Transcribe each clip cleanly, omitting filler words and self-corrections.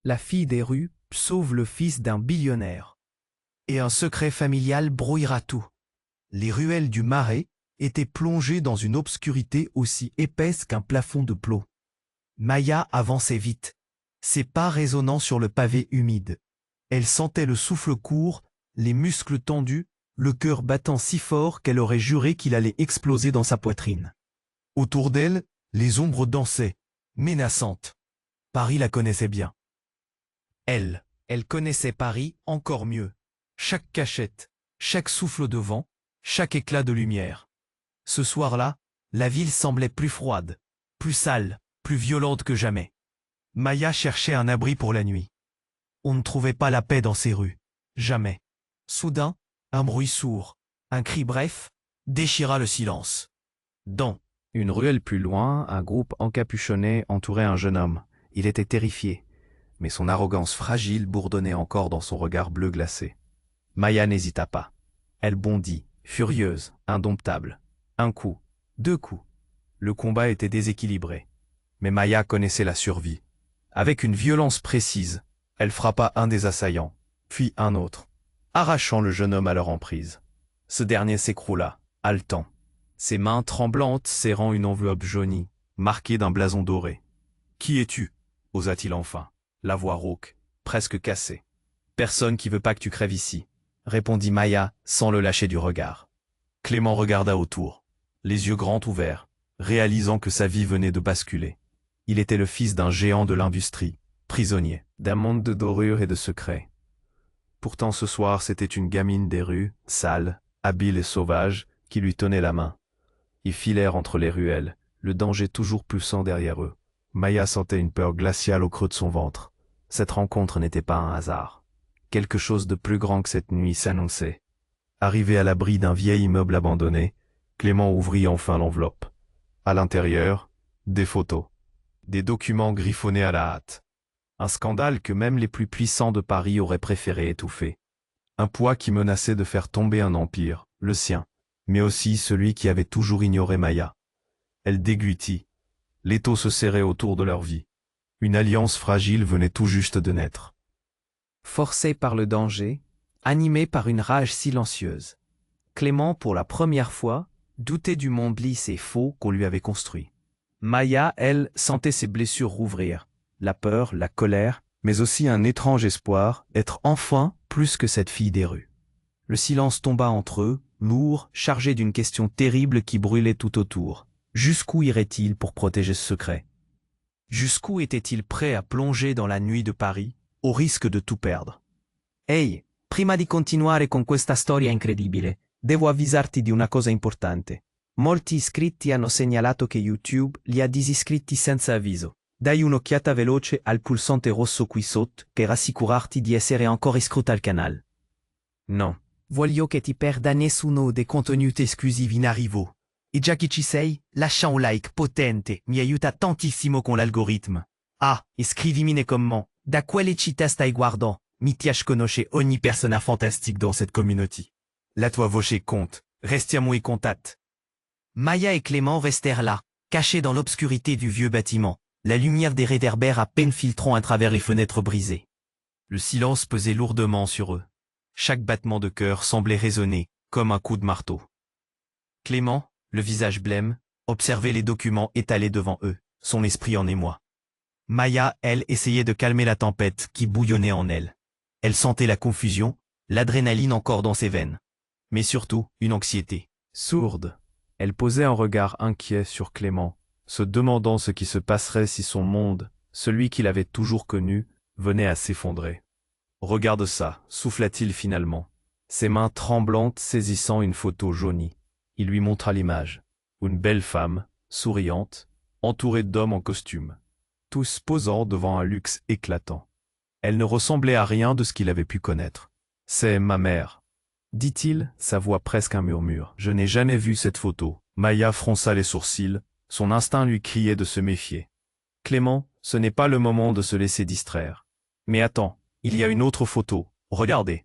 La fille des rues sauve le fils d'un billionnaire. Et un secret familial brouillera tout. Les ruelles du Marais étaient plongées dans une obscurité aussi épaisse qu'un plafond de plomb. Maya avançait vite, ses pas résonnant sur le pavé humide. Elle sentait le souffle court, les muscles tendus, le cœur battant si fort qu'elle aurait juré qu'il allait exploser dans sa poitrine. Autour d'elle, les ombres dansaient, menaçantes. Paris la connaissait bien. Elle connaissait Paris encore mieux. Chaque cachette, chaque souffle de vent, chaque éclat de lumière. Ce soir-là, la ville semblait plus froide, plus sale, plus violente que jamais. Maya cherchait un abri pour la nuit. On ne trouvait pas la paix dans ces rues. Jamais. Soudain, un bruit sourd, un cri bref, déchira le silence. Dans une ruelle plus loin, un groupe encapuchonné entourait un jeune homme. Il était terrifié, mais son arrogance fragile bourdonnait encore dans son regard bleu glacé. Maya n'hésita pas. Elle bondit, furieuse, indomptable. Un coup, 2 coups. Le combat était déséquilibré. Mais Maya connaissait la survie. Avec une violence précise, elle frappa un des assaillants, puis un autre, arrachant le jeune homme à leur emprise. Ce dernier s'écroula, haletant, ses mains tremblantes serrant une enveloppe jaunie, marquée d'un blason doré. « Qui es-tu » osa-t-il enfin, la voix rauque, presque cassée. « Personne qui veut pas que tu crèves ici », répondit Maya sans le lâcher du regard. Clément regarda autour, les yeux grands ouverts, réalisant que sa vie venait de basculer. Il était le fils d'un géant de l'industrie, prisonnier d'un monde de dorures et de secrets. Pourtant ce soir c'était une gamine des rues, sale, habile et sauvage, qui lui tenait la main. Ils filèrent entre les ruelles, le danger toujours poussant derrière eux. Maya sentait une peur glaciale au creux de son ventre. Cette rencontre n'était pas un hasard. Quelque chose de plus grand que cette nuit s'annonçait. Arrivé à l'abri d'un vieil immeuble abandonné, Clément ouvrit enfin l'enveloppe. À l'intérieur, des photos. Des documents griffonnés à la hâte. Un scandale que même les plus puissants de Paris auraient préféré étouffer. Un poids qui menaçait de faire tomber un empire, le sien, mais aussi celui qui avait toujours ignoré Maya. Elle déguitit. L'étau se serrait autour de leur vie. Une alliance fragile venait tout juste de naître. Forcé par le danger, animé par une rage silencieuse, Clément, pour la première fois, doutait du monde lisse et faux qu'on lui avait construit. Maya, elle, sentait ses blessures rouvrir, la peur, la colère, mais aussi un étrange espoir, être enfin plus que cette fille des rues. Le silence tomba entre eux, lourd, chargé d'une question terrible qui brûlait tout autour. Jusqu'où irait-il pour protéger ce secret? Jusqu'où était-il prêt à plonger dans la nuit de Paris, au risque de tout perdre? Ehi, prima di continuare con questa storia incredibile, devo avvisarti di una cosa importante. Molti iscritti hanno segnalato che YouTube li ha disiscritti senza avviso. Dai un'occhiata veloce al pulsante rosso qui sotto per rassicurarti di essere ancora iscritto al canale. Non, voglio che ti perda nessuno dei contenuti esclusivi in arrivo. E già che ci sei, lascia un like potente, mi aiuta tantissimo con l'algorithme. Ah, e scrivimi nei commenti, da quelle città stai guardando? Mi piace conoscere ogni persona fantastique dans cette communauté. La tua voce compte, restiamo in contact. Maya et Clément restèrent là, cachés dans l'obscurité du vieux bâtiment, la lumière des réverbères à peine filtrant à travers les fenêtres brisées. Le silence pesait lourdement sur eux. Chaque battement de cœur semblait résonner, comme un coup de marteau. Clément, le visage blême, observait les documents étalés devant eux, son esprit en émoi. Maya, elle, essayait de calmer la tempête qui bouillonnait en elle. Elle sentait la confusion, l'adrénaline encore dans ses veines. Mais surtout, une anxiété. Sourde, elle posait un regard inquiet sur Clément, se demandant ce qui se passerait si son monde, celui qu'il avait toujours connu, venait à s'effondrer. « Regarde ça » souffla-t-il finalement, ses mains tremblantes saisissant une photo jaunie. Il lui montra l'image. Une belle femme, souriante, entourée d'hommes en costume, tous posant devant un luxe éclatant. Elle ne ressemblait à rien de ce qu'il avait pu connaître. « C'est ma mère », dit-il, sa voix presque un murmure. « Je n'ai jamais vu cette photo. » Maya fronça les sourcils, son instinct lui criait de se méfier. « Clément, ce n'est pas le moment de se laisser distraire. »« Mais attends, il y a une autre photo. Regardez. »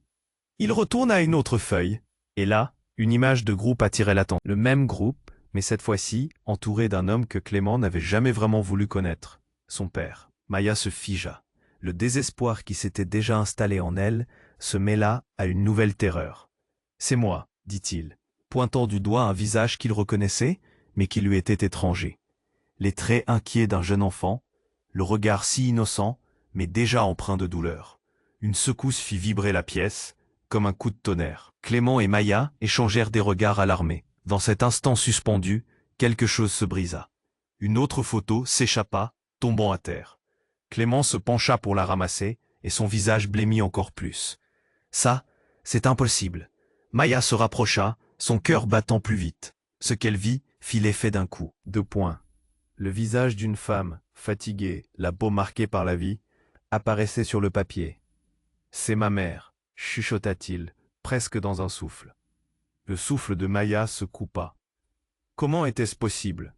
Il retourne à une autre feuille, et là, une image de groupe attirait l'attention. Le même groupe, mais cette fois-ci, entouré d'un homme que Clément n'avait jamais vraiment voulu connaître. Son père. Maya se figea. Le désespoir qui s'était déjà installé en elle se mêla à une nouvelle terreur. « C'est moi, dit-il, pointant du doigt un visage qu'il reconnaissait, mais qui lui était étranger. Les traits inquiets d'un jeune enfant, le regard si innocent, mais déjà empreint de douleur. Une secousse fit vibrer la pièce, comme un coup de tonnerre. Clément et Maya échangèrent des regards alarmés. Dans cet instant suspendu, quelque chose se brisa. Une autre photo s'échappa, tombant à terre. Clément se pencha pour la ramasser, et son visage blêmit encore plus. « Ça, c'est impossible. » Maya se rapprocha, son cœur battant plus vite. Ce qu'elle vit fit l'effet d'un coup. Deux points. Le visage d'une femme, fatiguée, la peau marquée par la vie, apparaissait sur le papier. « C'est ma mère », chuchota-t-il, presque dans un souffle. Le souffle de Maya se coupa. Comment était-ce possible?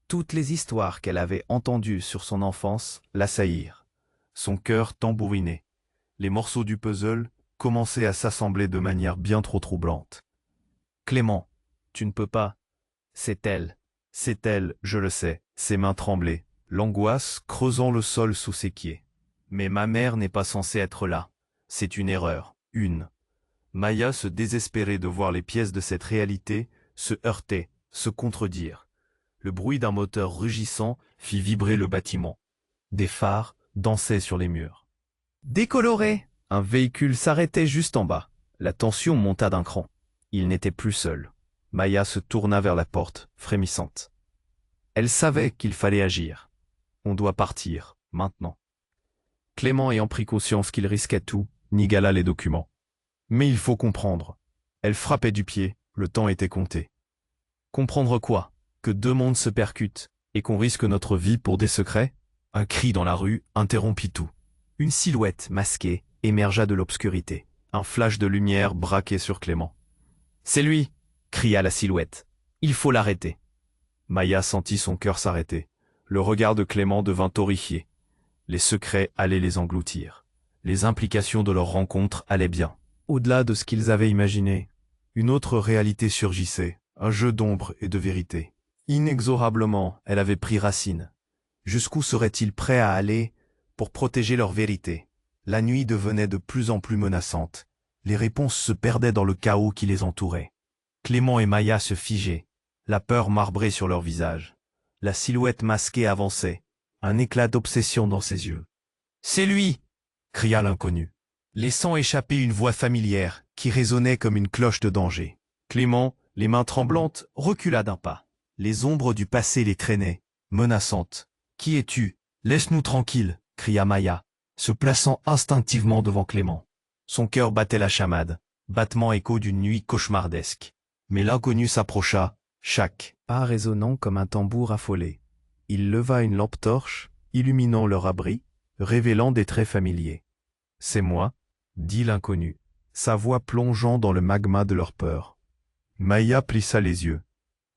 Toutes les histoires qu'elle avait entendues sur son enfance l'assaillirent. Son cœur tambourinait. Les morceaux du puzzle commençaient à s'assembler de manière bien trop troublante. « Clément, tu ne peux pas. C'est elle, je le sais. » Ses mains tremblaient, l'angoisse creusant le sol sous ses pieds. « Mais ma mère n'est pas censée être là. C'est une erreur, une. » Maya se désespérait de voir les pièces de cette réalité se heurter, se contredire. Le bruit d'un moteur rugissant fit vibrer le bâtiment. Des phares dansaient sur les murs. Décoloré! Un véhicule s'arrêtait juste en bas. La tension monta d'un cran. Il n'était plus seul. Maya se tourna vers la porte, frémissante. Elle savait qu'il fallait agir. On doit partir, maintenant. Clément ayant pris conscience qu'il risquait tout, nigala les documents. Mais il faut comprendre. Elle frappait du pied, le temps était compté. Comprendre quoi? Que deux mondes se percutent, et qu'on risque notre vie pour des secrets? Un cri dans la rue interrompit tout. Une silhouette masquée émergea de l'obscurité. Un flash de lumière braquait sur Clément. « C'est lui !» cria la silhouette. « Il faut l'arrêter. » Maya sentit son cœur s'arrêter. Le regard de Clément devint horrifié. Les secrets allaient les engloutir. Les implications de leur rencontre allaient bien. Au-delà de ce qu'ils avaient imaginé, une autre réalité surgissait, un jeu d'ombre et de vérité. Inexorablement, elle avait pris racine. Jusqu'où seraient-ils prêts à aller pour protéger leur vérité? La nuit devenait de plus en plus menaçante. Les réponses se perdaient dans le chaos qui les entourait. Clément et Maya se figeaient, la peur marbrée sur leur visage. La silhouette masquée avançait, un éclat d'obsession dans ses yeux. « C'est lui !» cria l'inconnu, laissant échapper une voix familière qui résonnait comme une cloche de danger. Clément, les mains tremblantes, recula d'un pas. Les ombres du passé les traînaient, menaçantes. « Qui es-tu? Laisse-nous tranquilles !» cria Maya, se plaçant instinctivement devant Clément. Son cœur battait la chamade, battement écho d'une nuit cauchemardesque. Mais l'inconnu s'approcha, chaque pas résonnant comme un tambour affolé. Il leva une lampe torche, illuminant leur abri, révélant des traits familiers. « C'est moi, » dit l'inconnu, sa voix plongeant dans le magma de leur peur. Maya plissa les yeux.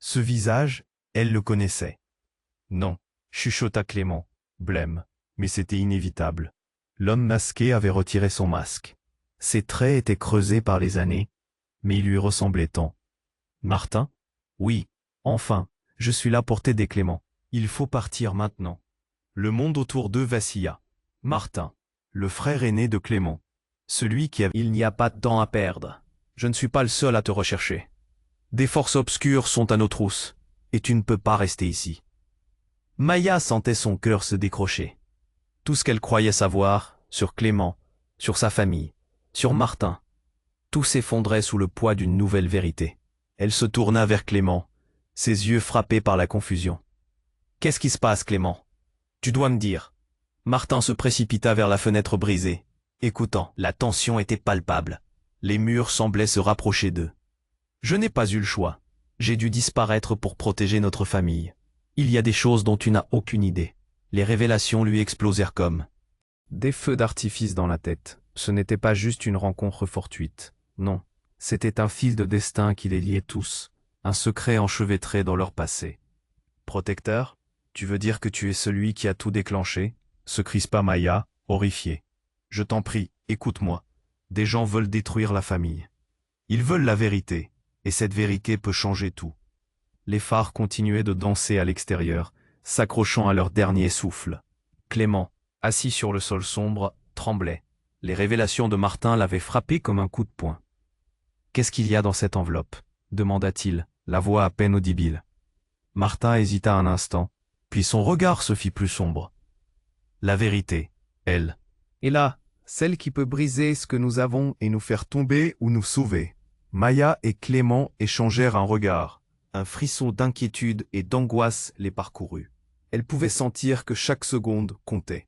Ce visage, elle le connaissait. « Non, » chuchota Clément, blême, mais c'était inévitable. L'homme masqué avait retiré son masque. Ses traits étaient creusés par les années, mais il lui ressemblait tant. « Martin? Oui, enfin, je suis là pour t'aider Clément. Il faut partir maintenant. » Le monde autour d'eux vacilla. Martin, le frère aîné de Clément. Celui qui avait... « Il n'y a pas de temps à perdre. Je ne suis pas le seul à te rechercher. Des forces obscures sont à nos trousses, et tu ne peux pas rester ici. » Maya sentait son cœur se décrocher. Tout ce qu'elle croyait savoir, sur Clément, sur sa famille, sur Martin, tout s'effondrait sous le poids d'une nouvelle vérité. Elle se tourna vers Clément, ses yeux frappés par la confusion. « Qu'est-ce qui se passe, Clément? Tu dois me dire. » Martin se précipita vers la fenêtre brisée. Écoutant, la tension était palpable. Les murs semblaient se rapprocher d'eux. « Je n'ai pas eu le choix. J'ai dû disparaître pour protéger notre famille. Il y a des choses dont tu n'as aucune idée. » Les révélations lui explosèrent comme des feux d'artifice dans la tête. Ce n'était pas juste une rencontre fortuite. Non, c'était un fil de destin qui les liait tous. Un secret enchevêtré dans leur passé. « Protecteur, tu veux dire que tu es celui qui a tout déclenché ?» se crispa Maya, horrifiée. « Je t'en prie, écoute-moi. Des gens veulent détruire la famille. Ils veulent la vérité, et cette vérité peut changer tout. » Les phares continuaient de danser à l'extérieur, s'accrochant à leur dernier souffle. « Clément, assis sur le sol sombre, tremblait. Les révélations de Martin l'avaient frappé comme un coup de poing. « Qu'est-ce qu'il y a dans cette enveloppe » demanda-t-il, la voix à peine audible. Martin hésita un instant, puis son regard se fit plus sombre. La vérité, elle. Et là, celle qui peut briser ce que nous avons et nous faire tomber ou nous sauver. Maya et Clément échangèrent un regard. Un frisson d'inquiétude et d'angoisse les parcourut. Elles pouvaient sentir que chaque seconde comptait.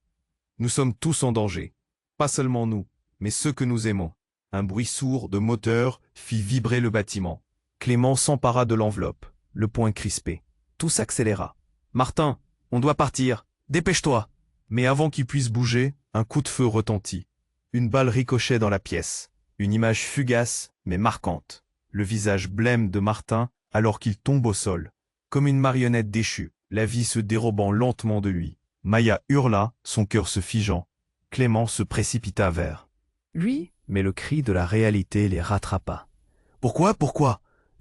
Nous sommes tous en danger. Pas seulement nous, mais ceux que nous aimons. Un bruit sourd de moteur fit vibrer le bâtiment. Clément s'empara de l'enveloppe, le poing crispé. Tout s'accéléra. « Martin, on doit partir. Dépêche-toi !» Mais avant qu'il puisse bouger, un coup de feu retentit. Une balle ricochait dans la pièce. Une image fugace, mais marquante. Le visage blême de Martin alors qu'il tombe au sol. Comme une marionnette déchue, la vie se dérobant lentement de lui. Maya hurla, son cœur se figeant. Clément se précipita vers lui, mais le cri de la réalité les rattrapa. « Pourquoi ?»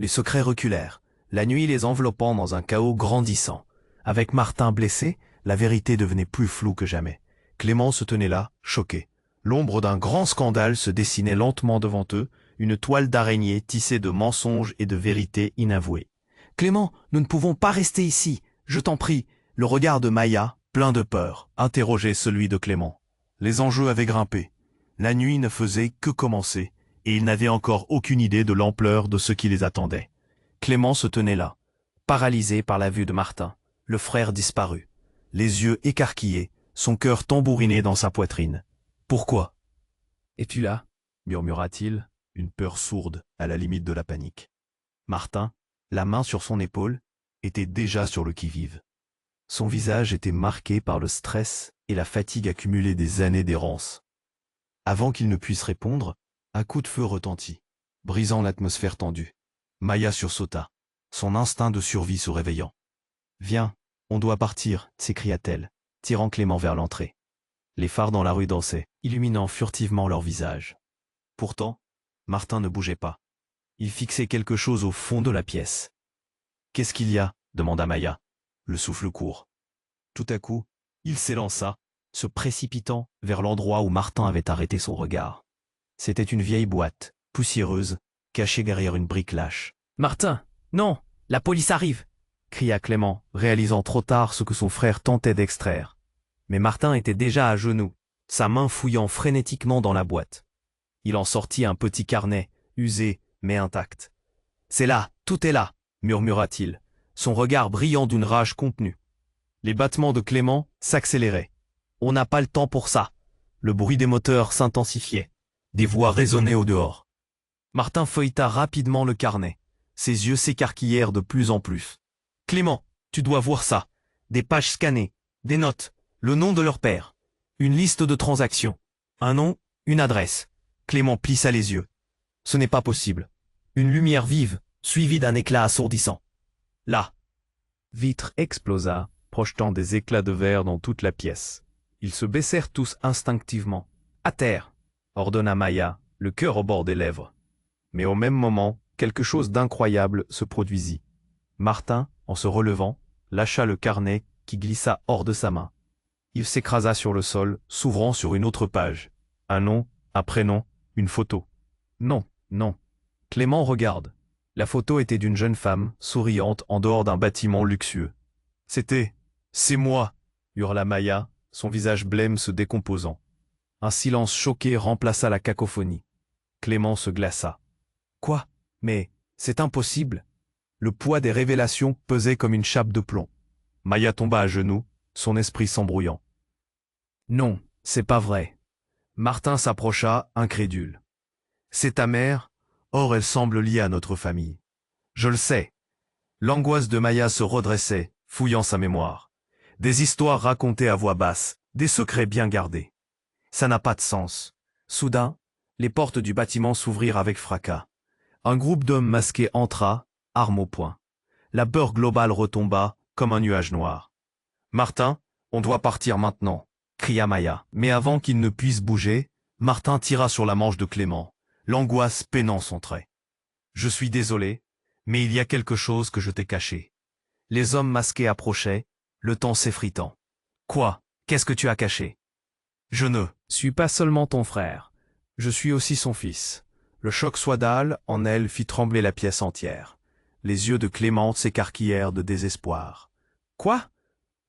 Les secrets reculèrent, la nuit les enveloppant dans un chaos grandissant. Avec Martin blessé, la vérité devenait plus floue que jamais. Clément se tenait là, choqué. L'ombre d'un grand scandale se dessinait lentement devant eux, une toile d'araignée tissée de mensonges et de vérités inavouées. « Clément, nous ne pouvons pas rester ici, je t'en prie !» Le regard de Maya, plein de peur, interrogeait celui de Clément. Les enjeux avaient grimpé. La nuit ne faisait que commencer, et ils n'avaient encore aucune idée de l'ampleur de ce qui les attendait. Clément se tenait là, paralysé par la vue de Martin, le frère disparu, les yeux écarquillés, son cœur tambouriné dans sa poitrine. « Pourquoi ? Es-tu là ?» murmura-t-il, une peur sourde à la limite de la panique. Martin, la main sur son épaule, était déjà sur le qui-vive. Son visage était marqué par le stress et la fatigue accumulée des années d'errance. Avant qu'il ne puisse répondre, un coup de feu retentit, brisant l'atmosphère tendue. Maya sursauta, son instinct de survie se réveillant. « Viens, on doit partir » s'écria-t-elle, tirant Clément vers l'entrée. Les phares dans la rue dansaient, illuminant furtivement leurs visages. Pourtant, Martin ne bougeait pas. Il fixait quelque chose au fond de la pièce. « Qu'est-ce qu'il y a » demanda Maya, le souffle court. Tout à coup, il s'élança, se précipitant vers l'endroit où Martin avait arrêté son regard. C'était une vieille boîte, poussiéreuse, cachée derrière une brique lâche. « Martin, non, la police arrive !» cria Clément, réalisant trop tard ce que son frère tentait d'extraire. Mais Martin était déjà à genoux, sa main fouillant frénétiquement dans la boîte. Il en sortit un petit carnet, usé mais intact. « C'est là, tout est là !» murmura-t-il, son regard brillant d'une rage contenue. Les battements de Clément s'accéléraient. « On n'a pas le temps pour ça !» Le bruit des moteurs s'intensifiait. Des voix résonnaient au dehors. Martin feuilleta rapidement le carnet. Ses yeux s'écarquillèrent de plus en plus. « Clément, tu dois voir ça. Des pages scannées, des notes, le nom de leur père, une liste de transactions, un nom, une adresse. » Clément plissa les yeux. Ce n'est pas possible. Une lumière vive, suivie d'un éclat assourdissant. Là. Vitre explosa, projetant des éclats de verre dans toute la pièce. Ils se baissèrent tous instinctivement. « À terre !» ordonna Maya, le cœur au bord des lèvres. Mais au même moment, quelque chose d'incroyable se produisit. Martin, en se relevant, lâcha le carnet qui glissa hors de sa main. Il s'écrasa sur le sol, s'ouvrant sur une autre page. Un nom, un prénom, une photo. Non, non. Clément regarde. La photo était d'une jeune femme, souriante en dehors d'un bâtiment luxueux. « C'est moi !» hurla Maya, son visage blême se décomposant. Un silence choqué remplaça la cacophonie. Clément se glaça. « Quoi ? Mais c'est impossible !» Le poids des révélations pesait comme une chape de plomb. Maya tomba à genoux, son esprit s'embrouillant. « Non, c'est pas vrai. » Martin s'approcha, incrédule. « C'est ta mère, or elle semble liée à notre famille. »« Je le sais. » L'angoisse de Maya se redressait, fouillant sa mémoire. Des histoires racontées à voix basse, des secrets bien gardés. Ça n'a pas de sens. Soudain, les portes du bâtiment s'ouvrirent avec fracas. Un groupe d'hommes masqués entra, armes au poing. La peur globale retomba, comme un nuage noir. « Martin, on doit partir maintenant !» cria Maya. Mais avant qu'il ne puisse bouger, Martin tira sur la manche de Clément, l'angoisse peinant son trait. « Je suis désolé, mais il y a quelque chose que je t'ai caché. » Les hommes masqués approchaient, le temps s'effritant. « Quoi ? Qu'est-ce que tu as caché ?» Je ne suis pas seulement ton frère, je suis aussi son fils. Le choc soidal en elle fit trembler la pièce entière. Les yeux de Clément s'écarquillèrent de désespoir. Quoi?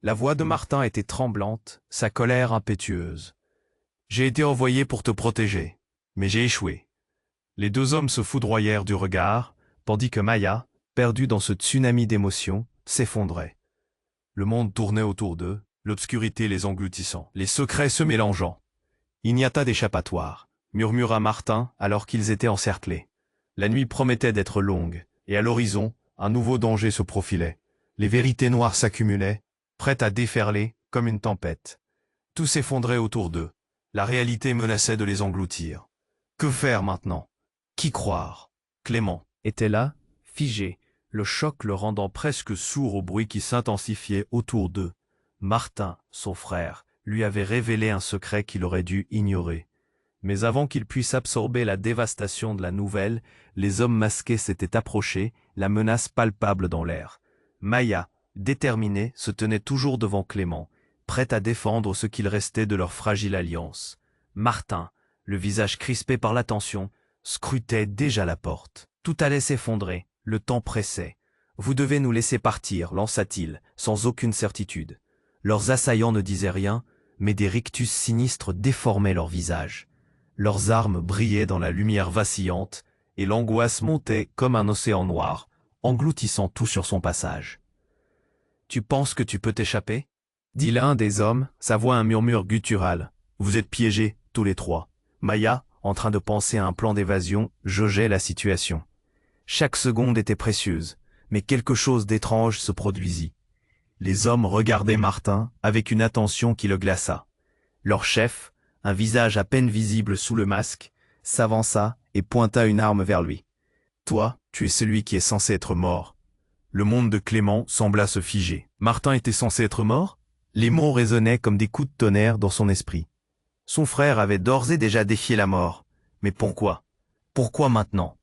La voix de Martin était tremblante, sa colère impétueuse. J'ai été envoyé pour te protéger, mais j'ai échoué. Les deux hommes se foudroyèrent du regard, tandis que Maya, perdue dans ce tsunami d'émotions, s'effondrait. Le monde tournait autour d'eux, l'obscurité les engloutissant, les secrets se mélangeant. Il n'y a pas d'échappatoire, murmura Martin alors qu'ils étaient encerclés. La nuit promettait d'être longue, et à l'horizon, un nouveau danger se profilait. Les vérités noires s'accumulaient, prêtes à déferler comme une tempête. Tout s'effondrait autour d'eux. La réalité menaçait de les engloutir. Que faire maintenant? Qui croire? Clément était là, figé, le choc le rendant presque sourd au bruit qui s'intensifiait autour d'eux. Martin, son frère, lui avait révélé un secret qu'il aurait dû ignorer. Mais avant qu'il puisse absorber la dévastation de la nouvelle, les hommes masqués s'étaient approchés, la menace palpable dans l'air. Maya, déterminée, se tenait toujours devant Clément, prête à défendre ce qu'il restait de leur fragile alliance. Martin, le visage crispé par la tension, scrutait déjà la porte. Tout allait s'effondrer, le temps pressait. « Vous devez nous laisser partir », lança-t-il, sans aucune certitude. Leurs assaillants ne disaient rien, mais des rictus sinistres déformaient leurs visages. Leurs armes brillaient dans la lumière vacillante, et l'angoisse montait comme un océan noir, engloutissant tout sur son passage. « Tu penses que tu peux t'échapper » dit l'un des hommes, sa voix un murmure guttural. « Vous êtes piégés, tous les trois. » Maya, en train de penser à un plan d'évasion, jaugeait la situation. Chaque seconde était précieuse, mais quelque chose d'étrange se produisit. Les hommes regardaient Martin avec une attention qui le glaça. Leur chef, un visage à peine visible sous le masque, s'avança et pointa une arme vers lui. « Toi, tu es celui qui est censé être mort. » Le monde de Clément sembla se figer. Martin était censé être mort? Les mots résonnaient comme des coups de tonnerre dans son esprit. Son frère avait d'ores et déjà défié la mort. Mais pourquoi? Pourquoi maintenant?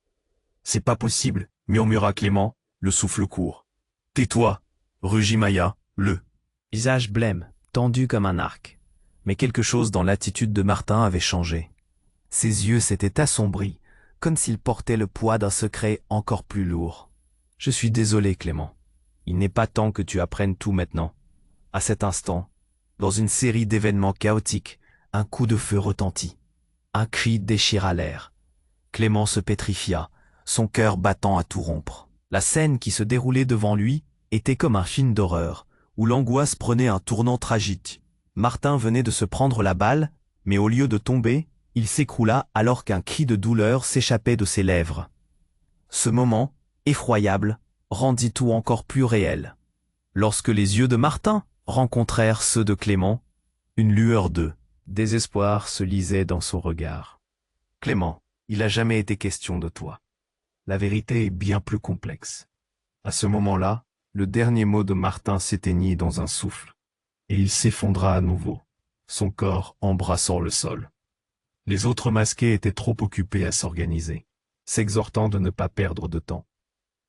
C'est pas possible, murmura Clément, le souffle court. Tais-toi, rugit Maya, le visage blême, tendu comme un arc. Mais quelque chose dans l'attitude de Martin avait changé. Ses yeux s'étaient assombris, comme s'il portait le poids d'un secret encore plus lourd. Je suis désolé, Clément. Il n'est pas temps que tu apprennes tout maintenant. À cet instant, dans une série d'événements chaotiques, un coup de feu retentit. Un cri déchira l'air. Clément se pétrifia, son cœur battant à tout rompre. La scène qui se déroulait devant lui était comme un film d'horreur, où l'angoisse prenait un tournant tragique. Martin venait de se prendre la balle, mais au lieu de tomber, il s'écroula alors qu'un cri de douleur s'échappait de ses lèvres. Ce moment, effroyable, rendit tout encore plus réel. Lorsque les yeux de Martin rencontrèrent ceux de Clément, une lueur de désespoir se lisait dans son regard. « Clément, il n'a jamais été question de toi. La vérité est bien plus complexe. » À ce moment-là, le dernier mot de Martin s'éteignit dans un souffle, et il s'effondra à nouveau, son corps embrassant le sol. Les autres masqués étaient trop occupés à s'organiser, s'exhortant de ne pas perdre de temps.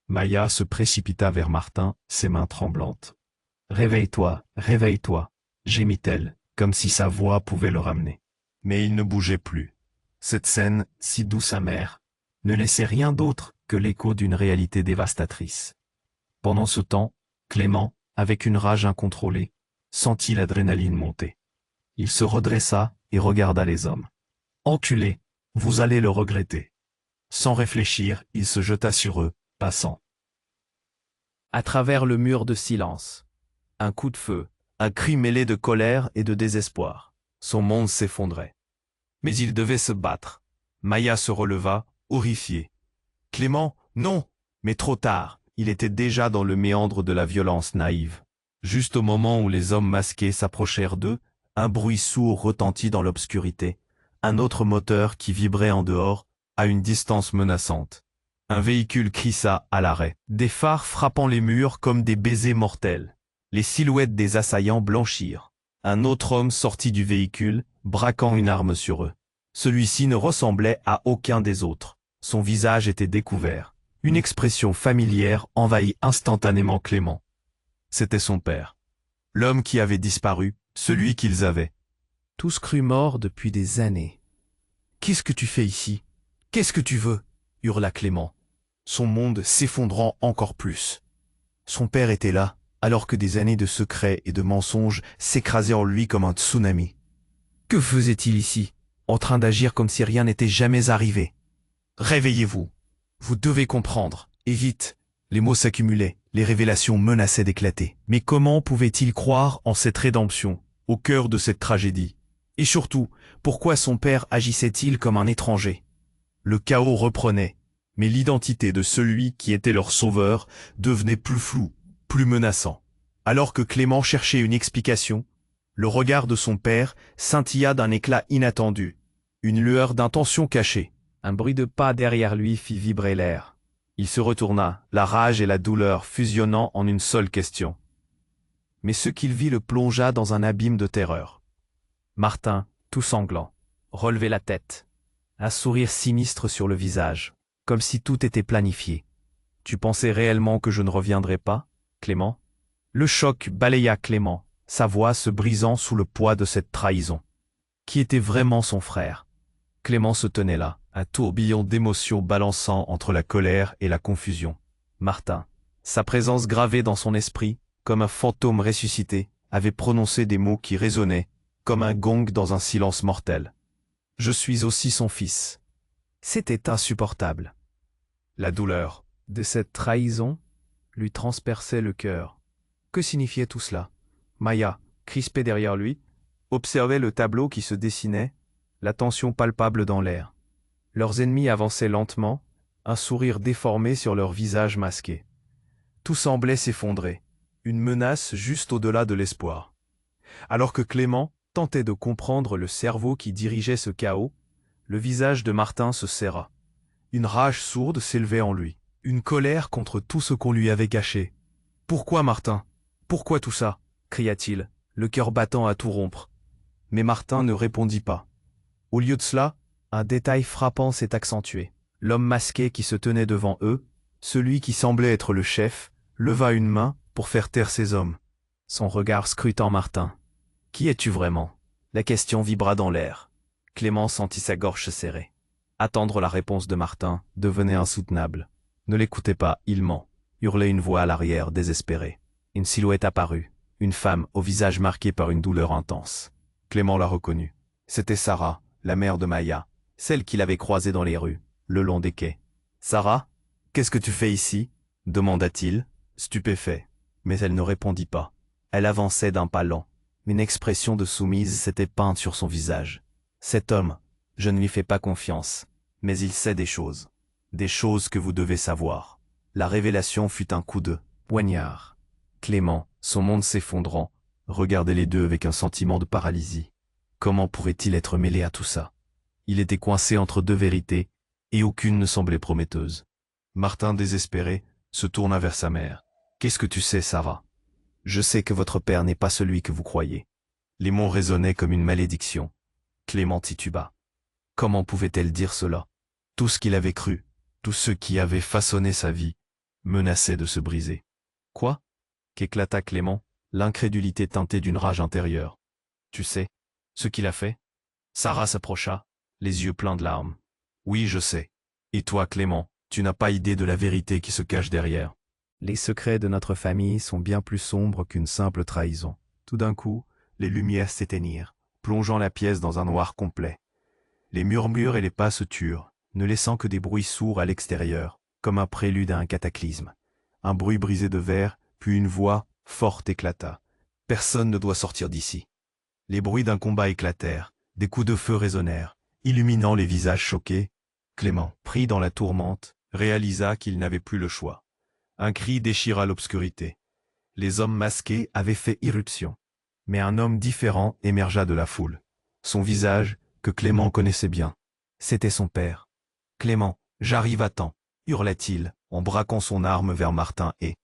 Maya se précipita vers Martin, ses mains tremblantes. « Réveille-toi, réveille-toi » gémit-elle, comme si sa voix pouvait le ramener. Mais il ne bougeait plus. Cette scène, si douce amère, ne laissait rien d'autre que l'écho d'une réalité dévastatrice. Pendant ce temps, Clément, avec une rage incontrôlée, sentit l'adrénaline monter. Il se redressa et regarda les hommes. « Enculés, vous allez le regretter. » Sans réfléchir, il se jeta sur eux, passant. À travers le mur de silence, un coup de feu, un cri mêlé de colère et de désespoir. Son monde s'effondrait. Mais il devait se battre. Maya se releva, horrifiée. « Clément, non !» Mais trop tard, il était déjà dans le méandre de la violence naïve. Juste au moment où les hommes masqués s'approchèrent d'eux, un bruit sourd retentit dans l'obscurité. Un autre moteur qui vibrait en dehors, à une distance menaçante. Un véhicule crissa à l'arrêt, des phares frappant les murs comme des baisers mortels. Les silhouettes des assaillants blanchirent. Un autre homme sortit du véhicule, braquant une arme sur eux. Celui-ci ne ressemblait à aucun des autres. Son visage était découvert. Une expression familière envahit instantanément Clément. C'était son père. L'homme qui avait disparu, celui qu'ils avaient tous crus morts depuis des années. « Qu'est-ce que tu fais ici? Qu'est-ce que tu veux » hurla Clément, son monde s'effondrant encore plus. Son père était là, alors que des années de secrets et de mensonges s'écrasaient en lui comme un tsunami. Que faisait-il ici, en train d'agir comme si rien n'était jamais arrivé? Réveillez-vous. Vous devez comprendre. Et vite. Les mots s'accumulaient, les révélations menaçaient d'éclater. Mais comment pouvait-il croire en cette rédemption, au cœur de cette tragédie? Et surtout, pourquoi son père agissait-il comme un étranger? Le chaos reprenait, mais l'identité de celui qui était leur sauveur devenait plus floue, plus menaçant. Alors que Clément cherchait une explication, le regard de son père scintilla d'un éclat inattendu, une lueur d'intention cachée. Un bruit de pas derrière lui fit vibrer l'air. Il se retourna, la rage et la douleur fusionnant en une seule question. Mais ce qu'il vit le plongea dans un abîme de terreur. Martin, tout sanglant, relevait la tête, un sourire sinistre sur le visage, comme si tout était planifié. « Tu pensais réellement que je ne reviendrais pas, Clément ?» Le choc balaya Clément, sa voix se brisant sous le poids de cette trahison. Qui était vraiment son frère? Clément se tenait là, un tourbillon d'émotions balançant entre la colère et la confusion. Martin, sa présence gravée dans son esprit, comme un fantôme ressuscité, avait prononcé des mots qui résonnaient, comme un gong dans un silence mortel. « Je suis aussi son fils. » C'était insupportable. La douleur de cette trahison lui transperçait le cœur. Que signifiait tout cela? Maya, crispée derrière lui, observait le tableau qui se dessinait, la tension palpable dans l'air. Leurs ennemis avançaient lentement, un sourire déformé sur leurs visages masqués. Tout semblait s'effondrer, une menace juste au-delà de l'espoir. Alors que Clément tentait de comprendre le cerveau qui dirigeait ce chaos, le visage de Martin se serra. Une rage sourde s'élevait en lui, une colère contre tout ce qu'on lui avait caché. « Pourquoi, Martin? Pourquoi tout ça ?» cria-t-il, le cœur battant à tout rompre. Mais Martin ne répondit pas. Au lieu de cela, un détail frappant s'est accentué. L'homme masqué qui se tenait devant eux, celui qui semblait être le chef, leva une main pour faire taire ses hommes. Son regard scrutant Martin. « Qui es-tu vraiment ?» La question vibra dans l'air. Clément sentit sa gorge se serrer. Attendre la réponse de Martin devenait insoutenable. « Ne l'écoutez pas, il ment !» hurlait une voix à l'arrière, désespérée. Une silhouette apparut, une femme au visage marqué par une douleur intense. Clément la reconnut. C'était Sarah, la mère de Maya, celle qu'il avait croisée dans les rues, le long des quais. « Sarah, qu'est-ce que tu fais ici ?» demanda-t-il, stupéfait. Mais elle ne répondit pas. Elle avançait d'un pas lent. Une expression de soumise s'était peinte sur son visage. Cet homme, je ne lui fais pas confiance, mais il sait des choses que vous devez savoir. La révélation fut un coup de poignard. Clément, son monde s'effondrant, regardait les deux avec un sentiment de paralysie. Comment pourrait-il être mêlé à tout ça? Il était coincé entre deux vérités, et aucune ne semblait prometteuse. Martin, désespéré, se tourna vers sa mère. « Qu'est-ce que tu sais, Sarah? Je sais que votre père n'est pas celui que vous croyez. » Les mots résonnaient comme une malédiction. Clément tituba. Comment pouvait-elle dire cela? Tout ce qu'il avait cru, tout ce qui avait façonné sa vie, menaçait de se briser. Quoi? Qu'éclata Clément, l'incrédulité teintée d'une rage intérieure. Tu sais ce qu'il a fait? Sarah s'approcha, les yeux pleins de larmes. Oui, je sais. Et toi, Clément, tu n'as pas idée de la vérité qui se cache derrière. Les secrets de notre famille sont bien plus sombres qu'une simple trahison. Tout d'un coup, les lumières s'éteignirent, plongeant la pièce dans un noir complet. Les murmures et les pas se turent, ne laissant que des bruits sourds à l'extérieur, comme un prélude à un cataclysme. Un bruit brisé de verre, puis une voix forte éclata. Personne ne doit sortir d'ici. Les bruits d'un combat éclatèrent, des coups de feu résonnèrent, illuminant les visages choqués. Clément, pris dans la tourmente, réalisa qu'il n'avait plus le choix. Un cri déchira l'obscurité. Les hommes masqués avaient fait irruption. Mais un homme différent émergea de la foule. Son visage, que Clément connaissait bien. C'était son père. « Clément, j'arrive à temps !» hurla-t-il, en braquant son arme vers Martin et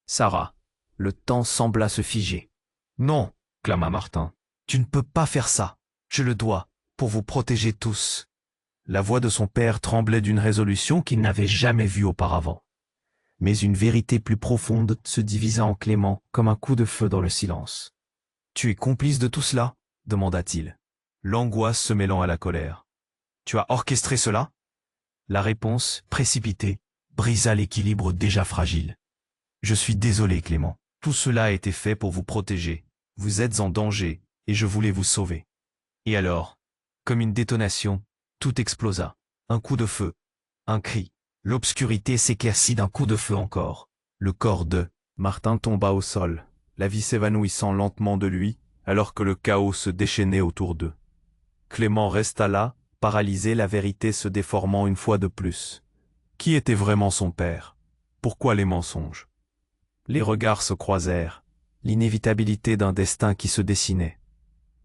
Sarah. Le temps sembla se figer. « Non !» clama Martin. « Tu ne peux pas faire ça. Je le dois, pour vous protéger tous. » La voix de son père tremblait d'une résolution qu'il n'avait jamais vue auparavant. Mais une vérité plus profonde se divisa en Clément comme un coup de feu dans le silence. « Tu es complice de tout cela ?» demanda-t-il. l'angoisse se mêlant à la colère. Tu as orchestré cela? La réponse, précipitée, brisa l'équilibre déjà fragile. Je suis désolé, Clément. Tout cela a été fait pour vous protéger. Vous êtes en danger, et je voulais vous sauver. Et alors, comme une détonation, tout explosa. Un coup de feu. Un cri. L'obscurité s'éclaircit d'un coup de feu encore. Le corps de Martin tomba au sol, la vie s'évanouissant lentement de lui, alors que le chaos se déchaînait autour d'eux. Clément resta là, paralysé, la vérité se déformant une fois de plus. Qui était vraiment son père? Pourquoi les mensonges? Les regards se croisèrent, l'inévitabilité d'un destin qui se dessinait.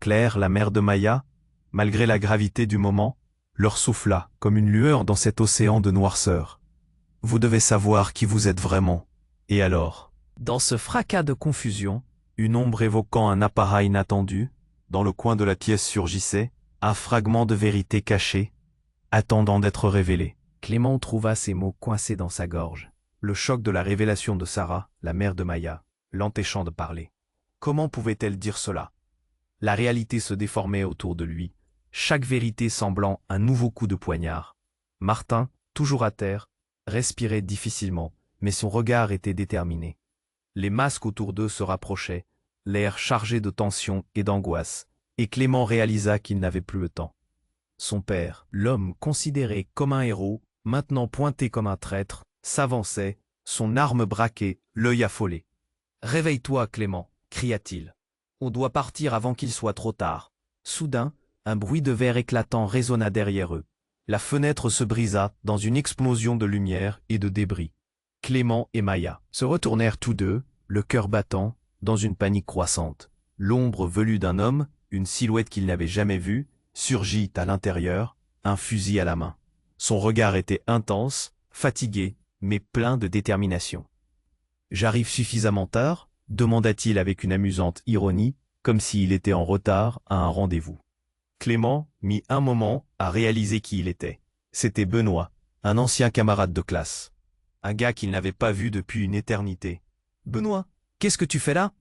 Claire, la mère de Maya, malgré la gravité du moment, leur souffla comme une lueur dans cet océan de noirceur. Vous devez savoir qui vous êtes vraiment. Et alors? Dans ce fracas de confusion, une ombre évoquant un appareil inattendu, dans le coin de la pièce surgissait, un fragment de vérité caché, attendant d'être révélé. Clément trouva ces mots coincés dans sa gorge. Le choc de la révélation de Sarah, la mère de Maya, l'empêchant de parler. Comment pouvait-elle dire cela? La réalité se déformait autour de lui, chaque vérité semblant un nouveau coup de poignard. Martin, toujours à terre, respirait difficilement, mais son regard était déterminé. Les masques autour d'eux se rapprochaient, l'air chargé de tension et d'angoisse, et Clément réalisa qu'il n'avait plus le temps. Son père, l'homme considéré comme un héros, maintenant pointé comme un traître, s'avançait, son arme braquée, l'œil affolé. « Réveille-toi, Clément !» cria-t-il. « On doit partir avant qu'il soit trop tard. » Soudain, un bruit de verre éclatant résonna derrière eux. La fenêtre se brisa dans une explosion de lumière et de débris. Clément et Maya se retournèrent tous deux, le cœur battant, dans une panique croissante. L'ombre velue d'un homme, une silhouette qu'ils n'avaient jamais vue, surgit à l'intérieur, un fusil à la main. Son regard était intense, fatigué, mais plein de détermination. « J'arrive suffisamment tard ?» demanda-t-il avec une amusante ironie, comme s'il était en retard à un rendez-vous. Clément mit un moment à réaliser qui il était. C'était Benoît, un ancien camarade de classe. Un gars qu'il n'avait pas vu depuis une éternité. « Benoît, qu'est-ce que tu fais là ?»«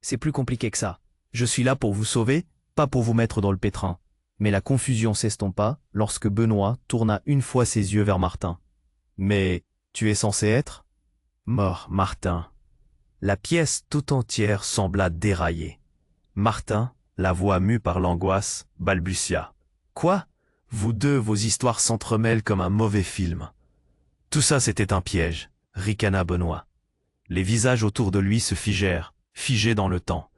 C'est plus compliqué que ça. Je suis là pour vous sauver, pas pour vous mettre dans le pétrin. » Mais la confusion s'estompa lorsque Benoît tourna une fois ses yeux vers Martin. « Mais tu es censé être ?» Mort, Martin. La pièce tout entière sembla dérailler. Martin, la voix mue par l'angoisse, balbutia. « Quoi? Vous deux, vos histoires s'entremêlent comme un mauvais film. » Tout ça, c'était un piège, ricana Benoît. Les visages autour de lui se figèrent, figés dans le temps.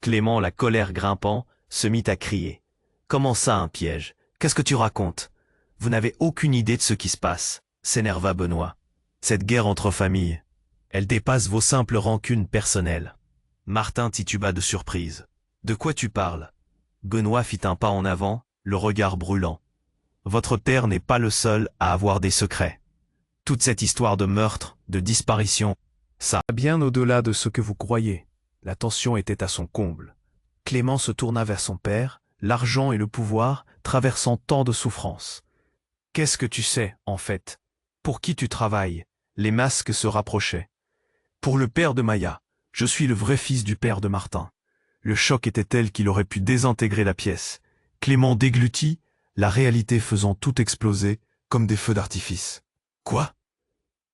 Clément, la colère grimpant, se mit à crier. « Comment ça, un piège? Qu'est-ce que tu racontes? Vous n'avez aucune idée de ce qui se passe, » s'énerva Benoît. « Cette guerre entre familles, elle dépasse vos simples rancunes personnelles. » Martin tituba de surprise. « De quoi tu parles ?» Benoît fit un pas en avant, le regard brûlant. « Votre père n'est pas le seul à avoir des secrets. Toute cette histoire de meurtre, de disparition, ça va bien au-delà de ce que vous croyez. » La tension était à son comble. Clément se tourna vers son père, l'argent et le pouvoir traversant tant de souffrances. « Qu'est-ce que tu sais, en fait? Pour qui tu travailles ?» Les masques se rapprochaient. « Pour le père de Maya. Je suis le vrai fils du père de Martin. » Le choc était tel qu'il aurait pu désintégrer la pièce. Clément déglutit, la réalité faisant tout exploser, comme des feux d'artifice. « Quoi ?»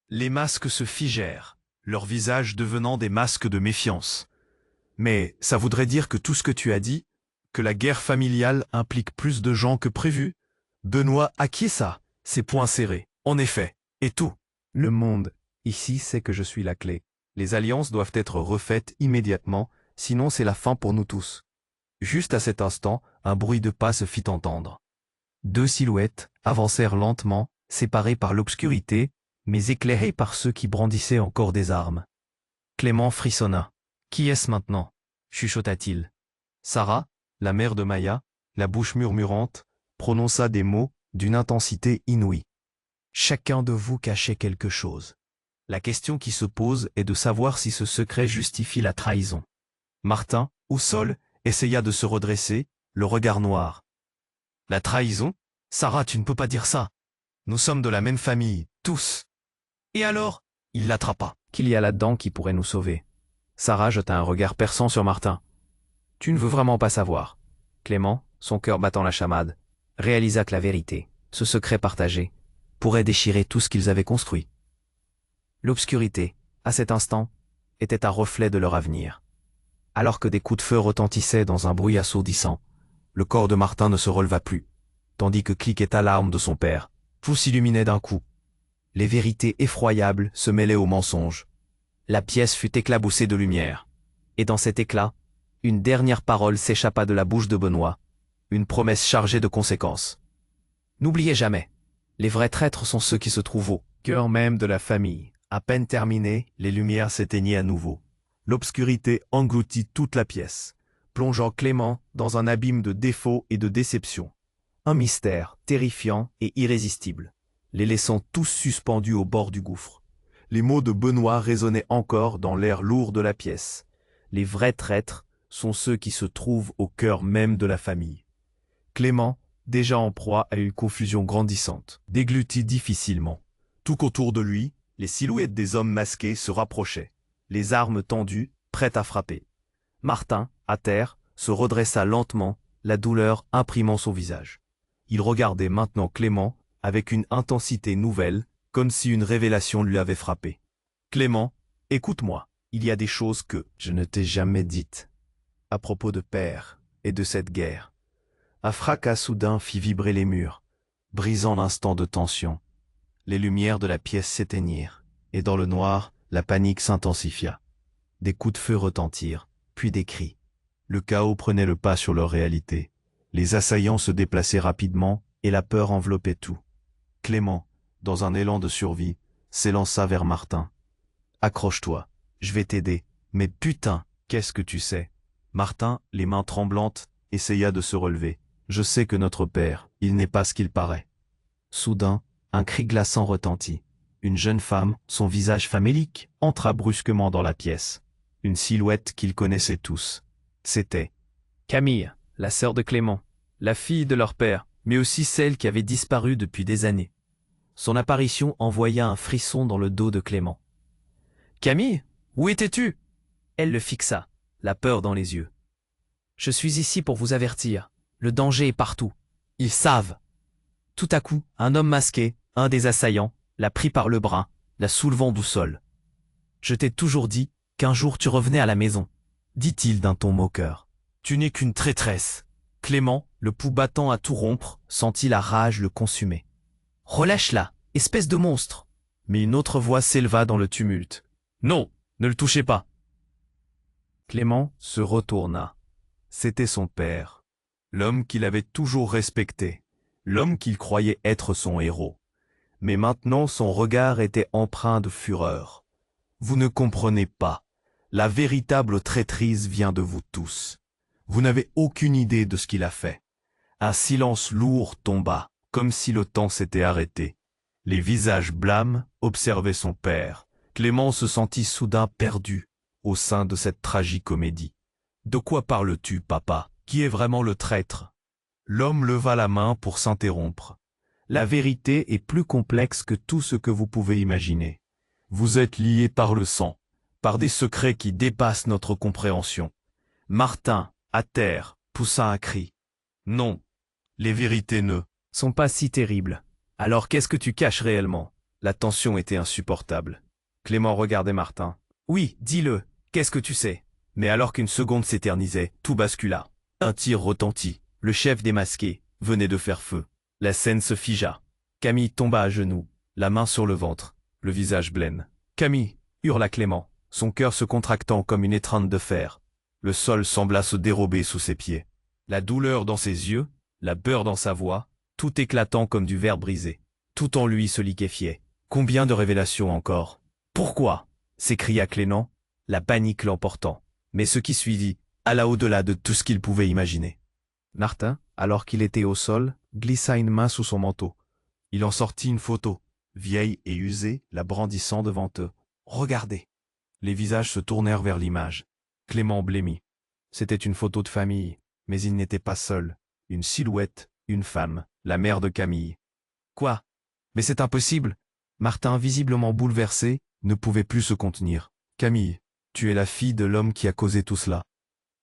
Les masques se figèrent, leurs visages devenant des masques de méfiance. « Mais ça voudrait dire que tout ce que tu as dit, que la guerre familiale implique plus de gens que prévu ?» Benoît acquiesça, ses poings serrés. « En effet, et tout. Le monde, ici, sait que je suis la clé. Les alliances doivent être refaites immédiatement, sinon c'est la fin pour nous tous. » Juste à cet instant, un bruit de pas se fit entendre. Deux silhouettes avancèrent lentement, séparées par l'obscurité, mais éclairées par ceux qui brandissaient encore des armes. Clément frissonna. « Qui est-ce maintenant ?» chuchota-t-il. Sarah, la mère de Maya, la bouche murmurante, prononça des mots d'une intensité inouïe. « Chacun de vous cachait quelque chose. La question qui se pose est de savoir si ce secret justifie la trahison. » Martin, au sol, essaya de se redresser, le regard noir. « La trahison? Sarah, tu ne peux pas dire ça. Nous sommes de la même famille, tous. » Et alors? Il l'attrapa. « Qu'il y a là-dedans qui pourrait nous sauver. » Sarah jeta un regard perçant sur Martin. « Tu ne veux vraiment pas savoir. Clément, son cœur battant la chamade, réalisa que la vérité, ce secret partagé, pourrait déchirer tout ce qu'ils avaient construit. L'obscurité, à cet instant, était un reflet de leur avenir. Alors que des coups de feu retentissaient dans un bruit assourdissant, le corps de Martin ne se releva plus, tandis que cliqueta l'arme de son père. Tout s'illuminait d'un coup. Les vérités effroyables se mêlaient aux mensonges. La pièce fut éclaboussée de lumière. Et dans cet éclat, une dernière parole s'échappa de la bouche de Benoît, une promesse chargée de conséquences. N'oubliez jamais, les vrais traîtres sont ceux qui se trouvent au Cœur même de la famille. À peine terminé, les lumières s'éteignaient à nouveau. L'obscurité engloutit toute la pièce, plongeant Clément dans un abîme de défauts et de déceptions. Un mystère terrifiant et irrésistible, les laissant tous suspendus au bord du gouffre. Les mots de Benoît résonnaient encore dans l'air lourd de la pièce. Les vrais traîtres sont ceux qui se trouvent au cœur même de la famille. Clément, déjà en proie à une confusion grandissante, déglutit difficilement. Tout autour de lui, les silhouettes des hommes masqués se rapprochaient, les armes tendues, prêtes à frapper. Martin, à terre, se redressa lentement, la douleur imprimant son visage. Il regardait maintenant Clément avec une intensité nouvelle, comme si une révélation lui avait frappé. « Clément, écoute-moi, il y a des choses que je ne t'ai jamais dites. À propos de père et de cette guerre. » Un fracas soudain fit vibrer les murs, brisant l'instant de tension. Les lumières de la pièce s'éteignirent, et dans le noir, la panique s'intensifia. Des coups de feu retentirent, puis des cris. Le chaos prenait le pas sur leur réalité. Les assaillants se déplaçaient rapidement, et la peur enveloppait tout. Clément, dans un élan de survie, s'élança vers Martin. « Accroche-toi, je vais t'aider. Mais putain, qu'est-ce que tu sais ?» Martin, les mains tremblantes, essaya de se relever. « Je sais que notre père, il n'est pas ce qu'il paraît. » Soudain, un cri glaçant retentit. Une jeune femme, son visage famélique, entra brusquement dans la pièce. Une silhouette qu'ils connaissaient tous. C'était Camille, la sœur de Clément, la fille de leur père, mais aussi celle qui avait disparu depuis des années. Son apparition envoya un frisson dans le dos de Clément. « Camille, où étais-tu » Elle le fixa, la peur dans les yeux. « Je suis ici pour vous avertir. Le danger est partout. Ils savent. » Tout à coup, un homme masqué, un des assaillants, la prit par le bras, la soulevant du sol. « Je t'ai toujours dit qu'un jour tu revenais à la maison, » dit-il d'un ton moqueur. « Tu n'es qu'une traîtresse. » Clément, le pouls battant à tout rompre, sentit la rage le consumer. « Relâche-la, espèce de monstre !» Mais une autre voix s'éleva dans le tumulte. « Non, ne le touchez pas !» Clément se retourna. C'était son père, l'homme qu'il avait toujours respecté, l'homme qu'il croyait être son héros. Mais maintenant son regard était empreint de fureur. « Vous ne comprenez pas. La véritable traîtrise vient de vous tous. Vous n'avez aucune idée de ce qu'il a fait. » Un silence lourd tomba, comme si le temps s'était arrêté. Les visages blêmes observaient son père. Clément se sentit soudain perdu au sein de cette tragicomédie. « De quoi parles-tu, papa? Qui est vraiment le traître ?» L'homme leva la main pour s'interrompre. « La vérité est plus complexe que tout ce que vous pouvez imaginer. Vous êtes liés par le sang, par des secrets qui dépassent notre compréhension. » Martin, à terre, poussa un cri. « Non, les vérités ne sont pas si terribles. Alors qu'est-ce que tu caches réellement ?» La tension était insupportable. Clément regardait Martin. « Oui, dis-le, qu'est-ce que tu sais ?» Mais alors qu'une seconde s'éternisait, tout bascula. Un tir retentit. Le chef des masqués venait de faire feu. La scène se figea. Camille tomba à genoux, la main sur le ventre, le visage blême. « Camille !» hurla Clément, son cœur se contractant comme une étreinte de fer. Le sol sembla se dérober sous ses pieds. La douleur dans ses yeux, la peur dans sa voix, tout éclatant comme du verre brisé. Tout en lui se liquéfiait. Combien de révélations encore? « Pourquoi ?» s'écria Clément, la panique l'emportant. Mais ce qui suivit alla au-delà de tout ce qu'il pouvait imaginer. Martin, alors qu'il était au sol, glissa une main sous son manteau. Il en sortit une photo, vieille et usée, la brandissant devant eux. « Regardez !» Les visages se tournèrent vers l'image. Clément blêmit. C'était une photo de famille, mais il n'était pas seul. Une silhouette, une femme, la mère de Camille. « Quoi? Mais c'est impossible !» Martin, visiblement bouleversé, ne pouvait plus se contenir. « Camille, tu es la fille de l'homme qui a causé tout cela. »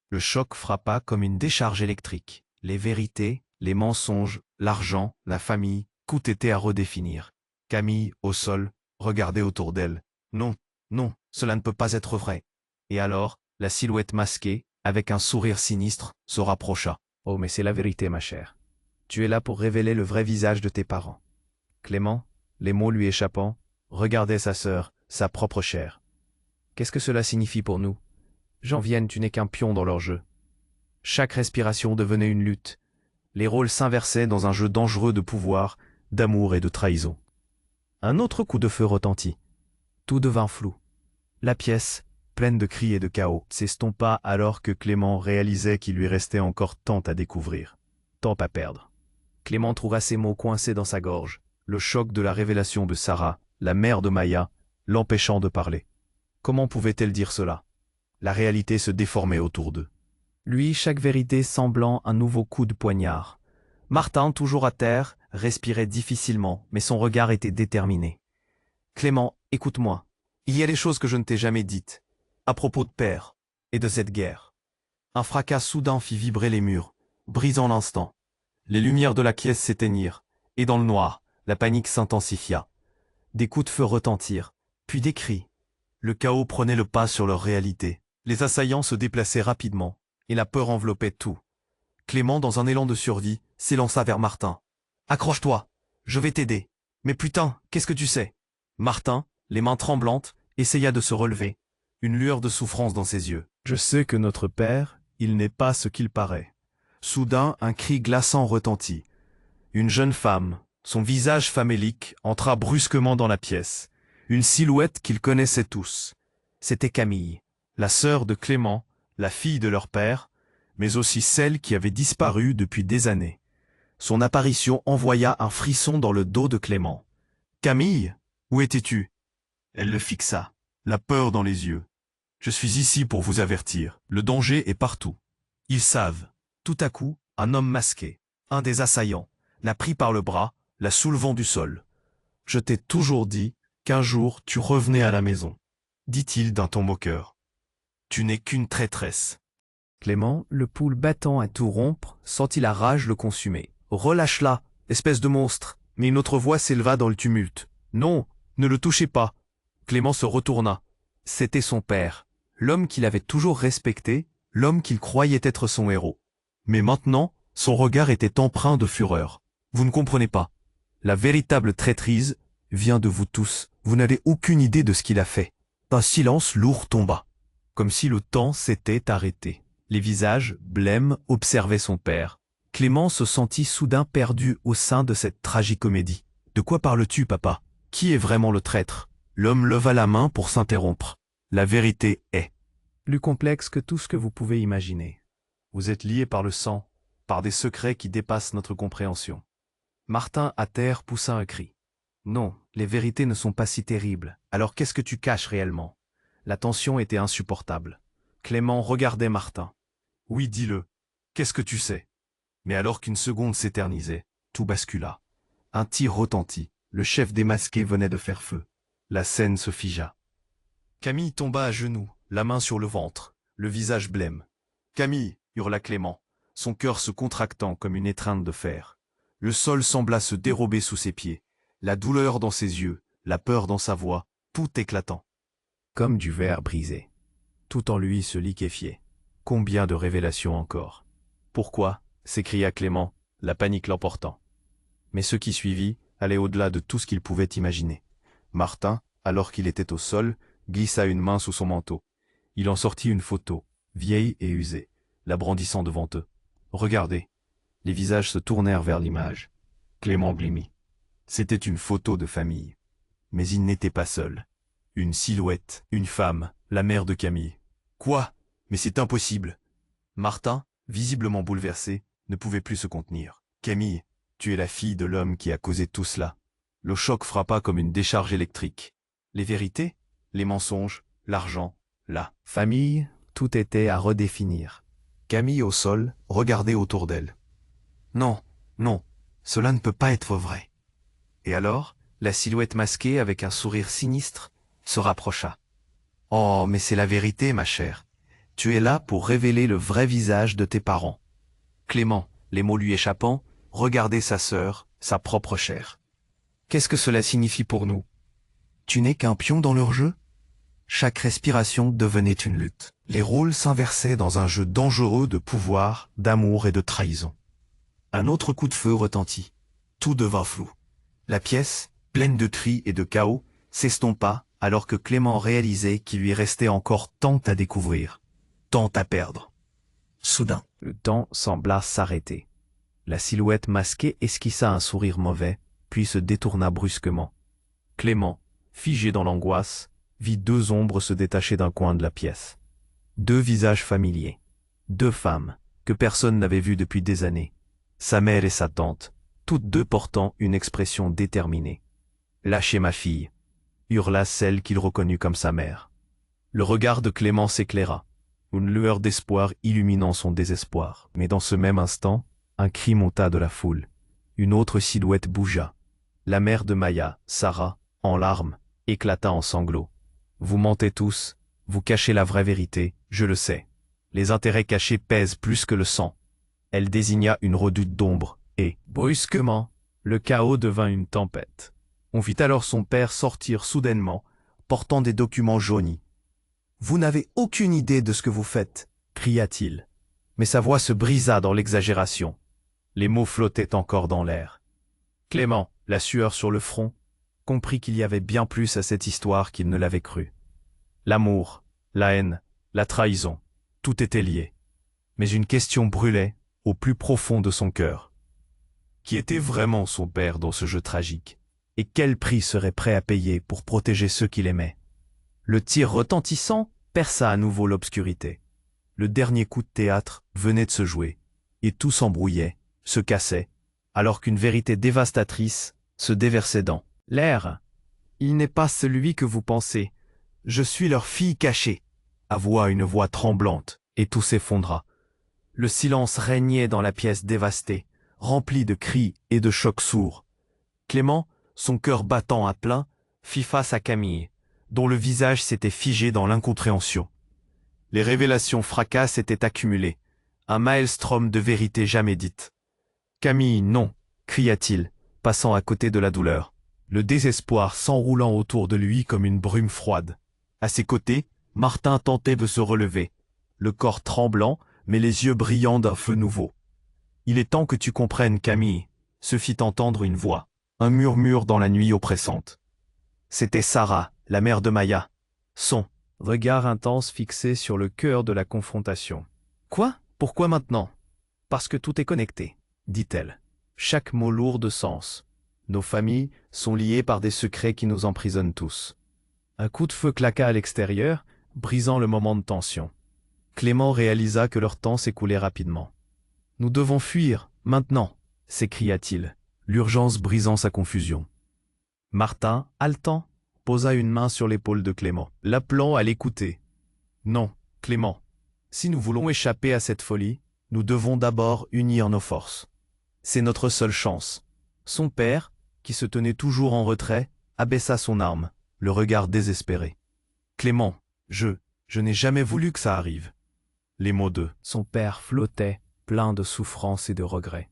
Le choc frappa comme une décharge électrique. Les vérités, les mensonges, l'argent, la famille, tout était à redéfinir. Camille, au sol, regardait autour d'elle. Non, non, cela ne peut pas être vrai. Et alors, la silhouette masquée, avec un sourire sinistre, se rapprocha. Oh, mais c'est la vérité, ma chère. Tu es là pour révéler le vrai visage de tes parents. Clément, les mots lui échappant, regardait sa sœur, sa propre chair. Qu'est-ce que cela signifie pour nous? J'en vienne, tu n'es qu'un pion dans leur jeu. Chaque respiration devenait une lutte. Les rôles s'inversaient dans un jeu dangereux de pouvoir, d'amour et de trahison. Un autre coup de feu retentit. Tout devint flou. La pièce, pleine de cris et de chaos, s'estompa alors que Clément réalisait qu'il lui restait encore tant à découvrir, tant à perdre. Clément trouva ses mots coincés dans sa gorge, le choc de la révélation de Sarah, la mère de Maya, l'empêchant de parler. Comment pouvait-elle dire cela? La réalité se déformait autour d'eux. Lui, chaque vérité semblant un nouveau coup de poignard. Martin, toujours à terre, respirait difficilement, mais son regard était déterminé. « Clément, écoute-moi. Il y a des choses que je ne t'ai jamais dites, à propos de père et de cette guerre. » Un fracas soudain fit vibrer les murs, brisant l'instant. Les lumières de la pièce s'éteignirent, et dans le noir, la panique s'intensifia. Des coups de feu retentirent, puis des cris. Le chaos prenait le pas sur leur réalité. Les assaillants se déplaçaient rapidement, et la peur enveloppait tout. Clément, dans un élan de survie, s'élança vers Martin. « Accroche-toi, je vais t'aider. Mais putain, qu'est-ce que tu sais ?» Martin, les mains tremblantes, essaya de se relever, une lueur de souffrance dans ses yeux. « Je sais que notre père, il n'est pas ce qu'il paraît. » Soudain, un cri glaçant retentit. Une jeune femme, son visage famélique, entra brusquement dans la pièce. Une silhouette qu'ils connaissaient tous. C'était Camille, la sœur de Clément, la fille de leur père, mais aussi celle qui avait disparu depuis des années. Son apparition envoya un frisson dans le dos de Clément. « Camille, où étais-tu » Elle le fixa, la peur dans les yeux. « Je suis ici pour vous avertir, le danger est partout. Ils savent. » Tout à coup, un homme masqué, un des assaillants, la prit par le bras, la soulevant du sol. « Je t'ai toujours dit qu'un jour tu revenais à la maison, » dit-il d'un ton moqueur. « Tu n'es qu'une traîtresse. » Clément, le pouls battant à tout rompre, sentit la rage le consumer. « Relâche-la, espèce de monstre !» Mais une autre voix s'éleva dans le tumulte. « Non, ne le touchez pas !» Clément se retourna. C'était son père, l'homme qu'il avait toujours respecté, l'homme qu'il croyait être son héros. Mais maintenant, son regard était empreint de fureur. « Vous ne comprenez pas. La véritable traîtrise vient de vous tous. Vous n'avez aucune idée de ce qu'il a fait. » Un silence lourd tomba, comme si le temps s'était arrêté. Les visages, blêmes, observaient son père. Clément se sentit soudain perdu au sein de cette tragicomédie. « De quoi parles-tu, papa? Qui est vraiment le traître ?» L'homme leva la main pour s'interrompre. « La vérité est plus complexe que tout ce que vous pouvez imaginer. Vous êtes liés par le sang, par des secrets qui dépassent notre compréhension. » Martin, à terre, poussa un cri. « Non, les vérités ne sont pas si terribles. Alors qu'est-ce que tu caches réellement ?» La tension était insupportable. Clément regardait Martin. « Oui, dis-le. Qu'est-ce que tu sais ?» Mais alors qu'une seconde s'éternisait, tout bascula. Un tir retentit. Le chef démasqué venait de faire feu. La scène se figea. Camille tomba à genoux, la main sur le ventre, le visage blême. « Camille !» hurla Clément, son cœur se contractant comme une étreinte de fer. Le sol sembla se dérober sous ses pieds, la douleur dans ses yeux, la peur dans sa voix, tout éclatant. Comme du verre brisé. Tout en lui se liquéfiait. Combien de révélations encore? Pourquoi? S'écria Clément, la panique l'emportant. Mais ce qui suivit allait au-delà de tout ce qu'il pouvait imaginer. Martin, alors qu'il était au sol, glissa une main sous son manteau. Il en sortit une photo, vieille et usée, la brandissant devant eux. « Regardez !» Les visages se tournèrent vers l'image. Clément blêmit. C'était une photo de famille. Mais il n'était pas seul. Une silhouette, une femme, la mère de Camille. « Quoi? Mais c'est impossible !» Martin, visiblement bouleversé, ne pouvait plus se contenir. « Camille, tu es la fille de l'homme qui a causé tout cela. » Le choc frappa comme une décharge électrique. Les vérités, les mensonges, l'argent, la famille, tout était à redéfinir. Camille au sol regardait autour d'elle. « Non, non, cela ne peut pas être vrai. » Et alors, la silhouette masquée avec un sourire sinistre se rapprocha. « Oh, mais c'est la vérité, ma chère. Tu es là pour révéler le vrai visage de tes parents. » Clément, les mots lui échappant, regardait sa sœur, sa propre chair. Qu'est-ce que cela signifie pour nous? Tu n'es qu'un pion dans leur jeu? Chaque respiration devenait une lutte. Les rôles s'inversaient dans un jeu dangereux de pouvoir, d'amour et de trahison. Un autre coup de feu retentit. Tout devint flou. La pièce, pleine de cris et de chaos, s'estompa alors que Clément réalisait qu'il lui restait encore tant à découvrir, tant à perdre. Soudain, Le temps sembla s'arrêter. La silhouette masquée esquissa un sourire mauvais, puis se détourna brusquement. Clément, figé dans l'angoisse, vit deux ombres se détacher d'un coin de la pièce. Deux visages familiers. Deux femmes, que personne n'avait vues depuis des années. Sa mère et sa tante, toutes deux portant une expression déterminée. « Lâchez ma fille !» hurla celle qu'il reconnut comme sa mère. Le regard de Clément s'éclaira, une lueur d'espoir illuminant son désespoir. Mais dans ce même instant, un cri monta de la foule. Une autre silhouette bougea. La mère de Maya, Sarah, en larmes, éclata en sanglots. « Vous mentez tous, vous cachez la vraie vérité, je le sais. Les intérêts cachés pèsent plus que le sang. » Elle désigna une redoute d'ombre, et, brusquement, le chaos devint une tempête. On vit alors son père sortir soudainement, portant des documents jaunis. « Vous n'avez aucune idée de ce que vous faites !» cria-t-il. Mais sa voix se brisa dans l'exagération. Les mots flottaient encore dans l'air. Clément, la sueur sur le front, comprit qu'il y avait bien plus à cette histoire qu'il ne l'avait cru. L'amour, la haine, la trahison, tout était lié. Mais une question brûlait au plus profond de son cœur. Qui était vraiment son père dans ce jeu tragique? Et quel prix serait prêt à payer pour protéger ceux qu'il aimait? Le tir retentissant perça à nouveau l'obscurité. Le dernier coup de théâtre venait de se jouer, et tout s'embrouillait, se cassait, alors qu'une vérité dévastatrice se déversait dans l'air. « Il n'est pas celui que vous pensez. Je suis leur fille cachée !» avoua une voix tremblante, et tout s'effondra. Le silence régnait dans la pièce dévastée, remplie de cris et de chocs sourds. Clément, son cœur battant à plein, fit face à Camille, dont le visage s'était figé dans l'incompréhension. Les révélations fracasses s'étaient accumulées, un maelstrom de vérités jamais dites. « Camille, non !» cria-t-il, passant à côté de la douleur, le désespoir s'enroulant autour de lui comme une brume froide. À ses côtés, Martin tentait de se relever, le corps tremblant, mais les yeux brillants d'un feu nouveau. « Il est temps que tu comprennes, Camille !» se fit entendre une voix, un murmure dans la nuit oppressante. C'était Sarah, la mère de Maya. Son regard intense fixé sur le cœur de la confrontation. « Quoi? Pourquoi maintenant ?»« Parce que tout est connecté, » dit-elle. Chaque mot lourd de sens. Nos familles sont liées par des secrets qui nous emprisonnent tous. Un coup de feu claqua à l'extérieur, brisant le moment de tension. Clément réalisa que leur temps s'écoulait rapidement. « Nous devons fuir, maintenant !» s'écria-t-il, l'urgence brisant sa confusion. Martin, haletant, posa une main sur l'épaule de Clément, l'appelant à l'écouter. « Non, Clément, si nous voulons échapper à cette folie, nous devons d'abord unir nos forces. C'est notre seule chance. » Son père, qui se tenait toujours en retrait, abaissa son arme, le regard désespéré. « Clément, je n'ai jamais voulu que ça arrive. » Les mots de son père flottaient, pleins de souffrance et de regrets.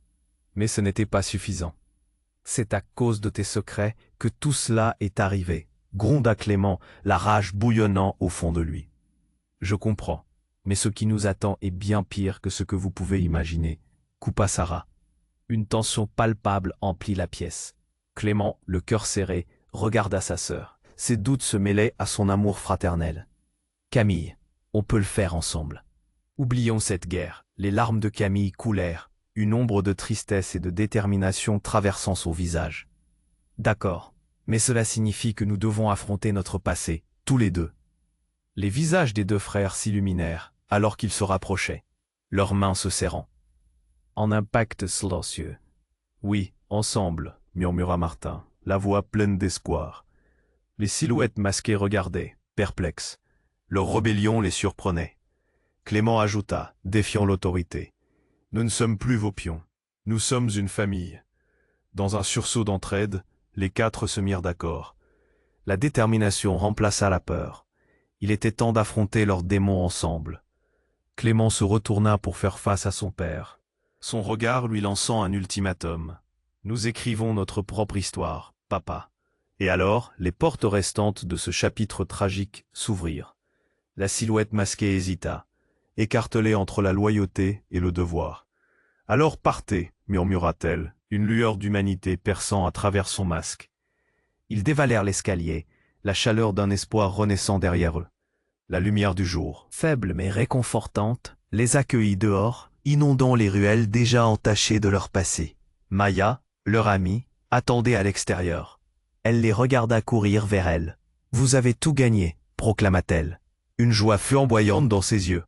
Mais ce n'était pas suffisant. « C'est à cause de tes secrets que tout cela est arrivé, » gronda Clément, la rage bouillonnant au fond de lui. « Je comprends, mais ce qui nous attend est bien pire que ce que vous pouvez imaginer, » coupa Sarah. Une tension palpable emplit la pièce. Clément, le cœur serré, regarda sa sœur. Ses doutes se mêlaient à son amour fraternel. « Camille, on peut le faire ensemble. » Oublions cette guerre. Les larmes de Camille coulèrent, une ombre de tristesse et de détermination traversant son visage. « D'accord, mais cela signifie que nous devons affronter notre passé, tous les deux. » Les visages des deux frères s'illuminèrent, alors qu'ils se rapprochaient, leurs mains se serrant. En un pacte silencieux. « Oui, ensemble, » murmura Martin, la voix pleine d'espoir. Les silhouettes masquées regardaient, perplexes. Leur rébellion les surprenait. Clément ajouta, défiant l'autorité. « Nous ne sommes plus vos pions. Nous sommes une famille. » Dans un sursaut d'entraide, les quatre se mirent d'accord. La détermination remplaça la peur. Il était temps d'affronter leurs démons ensemble. Clément se retourna pour faire face à son père. son regard lui lançant un ultimatum. Nous écrivons notre propre histoire, papa. Et alors, les portes restantes de ce chapitre tragique s'ouvrirent. La silhouette masquée hésita, écartelée entre la loyauté et le devoir. Alors partez, murmura-t-elle, une lueur d'humanité perçant à travers son masque. Ils dévalèrent l'escalier, la chaleur d'un espoir renaissant derrière eux. La lumière du jour, faible mais réconfortante, les accueillit dehors, inondant les ruelles déjà entachées de leur passé. Maya, leur amie, attendait à l'extérieur. Elle les regarda courir vers elle. « Vous avez tout gagné », proclama-t-elle, une joie flamboyante dans ses yeux.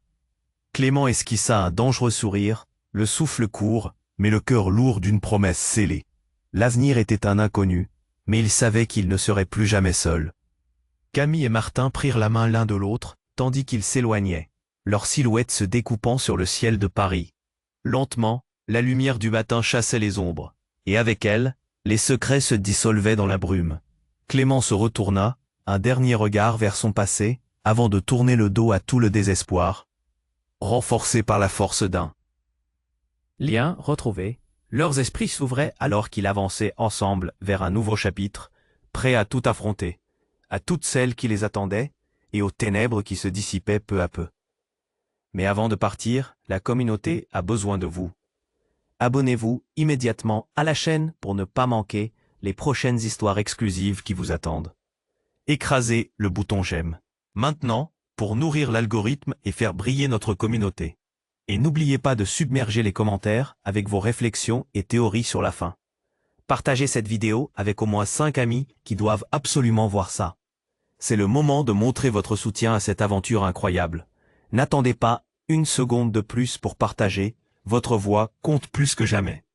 Clément esquissa un dangereux sourire, le souffle court, mais le cœur lourd d'une promesse scellée. L'avenir était un inconnu, mais il savait qu'il ne serait plus jamais seul. Camille et Martin prirent la main l'un de l'autre, tandis qu'ils s'éloignaient, leurs silhouettes se découpant sur le ciel de Paris. Lentement, la lumière du matin chassait les ombres, et avec elle, les secrets se dissolvaient dans la brume. Clément se retourna, un dernier regard vers son passé, avant de tourner le dos à tout le désespoir, renforcé par la force d'un Lien retrouvé. Leurs esprits s'ouvraient alors qu'ils avançaient ensemble vers un nouveau chapitre, prêts à tout affronter, à toutes celles qui les attendaient et aux ténèbres qui se dissipaient peu à peu. Mais avant de partir, la communauté a besoin de vous. Abonnez-vous immédiatement à la chaîne pour ne pas manquer les prochaines histoires exclusives qui vous attendent. Écrasez le bouton j'aime. Maintenant, pour nourrir l'algorithme et faire briller notre communauté. Et n'oubliez pas de submerger les commentaires avec vos réflexions et théories sur la fin. Partagez cette vidéo avec au moins 5 amis qui doivent absolument voir ça. C'est le moment de montrer votre soutien à cette aventure incroyable. N'attendez pas une seconde de plus pour partager, votre voix compte plus que jamais.